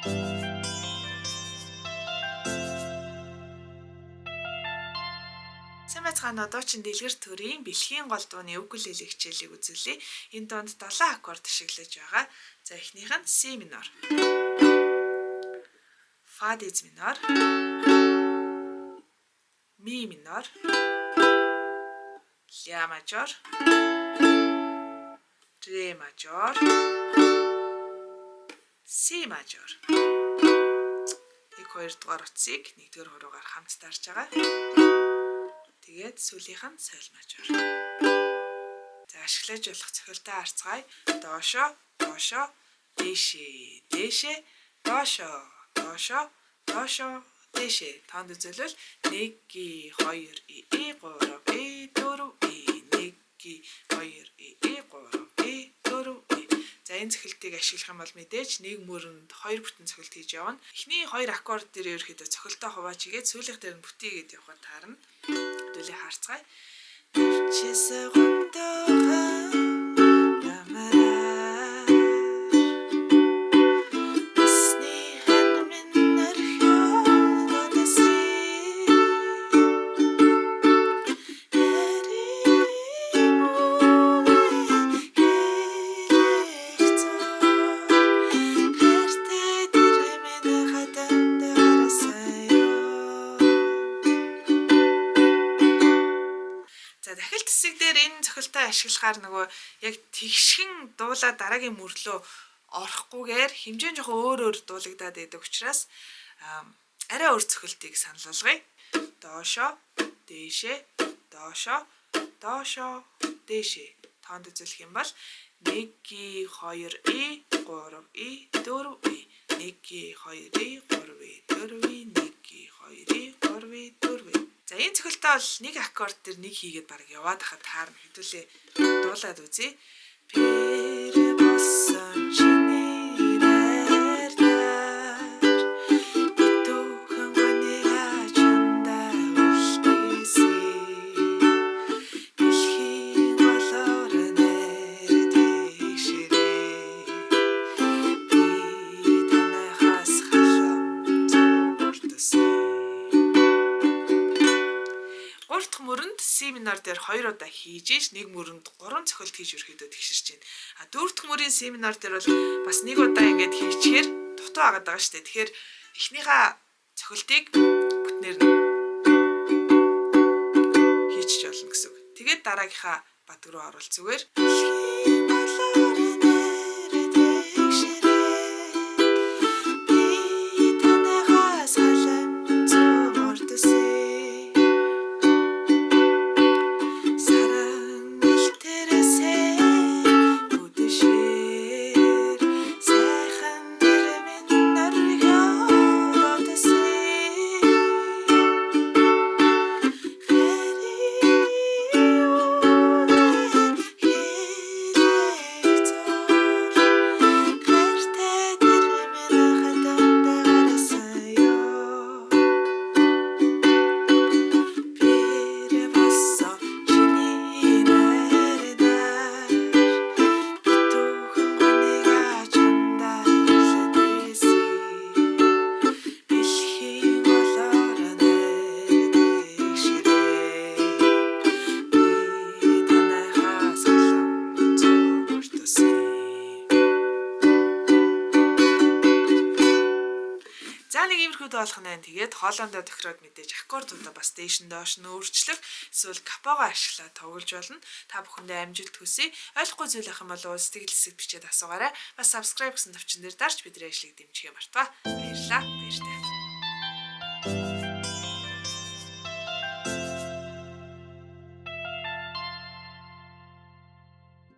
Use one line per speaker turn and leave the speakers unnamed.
Сайн байцгаана. Одоо чинь дэлгэр төрийн бэлгийн гол дууны укулеле хичээлийг үзүүлье. Энэ дуунд 7 аккорд ашиглаж байгаа. За эхнийх нь Си минор, Фа диез минор, Ми минор, Ля мажор, Ре мажор, Си мажор. Нэг хоёр дугаар утсыг нэгдүгээр хуруугаар хамт дарж байгаа. Тэгээд сүүлийнх нь соль мажор. За ашиглаж болох цохилтоо харцгаая. Доошо, доошо, дэшээ, дэшээ, доошо, доошо, доошо, дэшээ. Тоонд үзүүлвэл 1 2 3 4 1 2 3 4. За энэ цохилтыг ашиглах юм бол мэдээж нэг мөрөнд 2 бүтэн цохилт хийж явна. Эхний 2 аккорд дээр ерөөхдөө цохилтоо хувааж игээд сүүлийнх дээр нь бүтээгээд явхад таарна. Хэдүүлээ харцгаая. Дахилт хэсэг дээр энэ цохилтоо ашиглахаар нөгөө яг тэгшгэн дуулаад дараагийн мөрлөө орохгүйгээр хэмжээ нь жоохон өөр дуулагдаад байдаг учраас арай өөр цохилтыг санал болгоё. Доошо, дээшээ, доошо, доошо, дээшээ. Тоонд үзүүлэх юм бол 1 2 3 4 1 2 2 3 4 1 2 3 4. За энэ цохилтоо бол нэг аккорд дээр нэг хийгээд баг яваад хахад таарна. Хэдүүлээ дуулаад үзье. Пэр болсон чиний найраар битүүхэн гонёга чандаа үлдээсэй. Дэлхийн болоор нэрдэшрээ. Би танайхаас халам зурдасэй. Гурав дахь мөрөнд Си минор дээр 2 удаа хийж иш нэг мөрөнд 3 цохилт хийж өрхөдөө тэгшэрч байна. Дөрөв дахь мөрийн Си минор дээр бол бас нэг удаа ингэж хийчихээр дутуу агаад байгаа шүү дээ. Тэгэхээр эхнийхээ цохилтыг бүтнээр нь хийчих болно гэсэн үг. Тэгээд дараагийнхаа бат руу оруулах зүгээр. За нэг иймэрхүү болох нь. Тэгээд хоолондоо тохироод мэдээж аккордуудаа бас дээш нь доош нь өөрчлөх эсвэл капого ашиглаад тоглож болно. Та бүхэндээ амжилт хүсье. Ойлгохгүй зүйл ах юм бол сэтгэл хэсэгт бичээд асуугаарай. Бас subscribe гэсэн төвчөн дээр дарж бидний ажлыг дэмжихээ мартаа. Баярлалаа. Баяртай.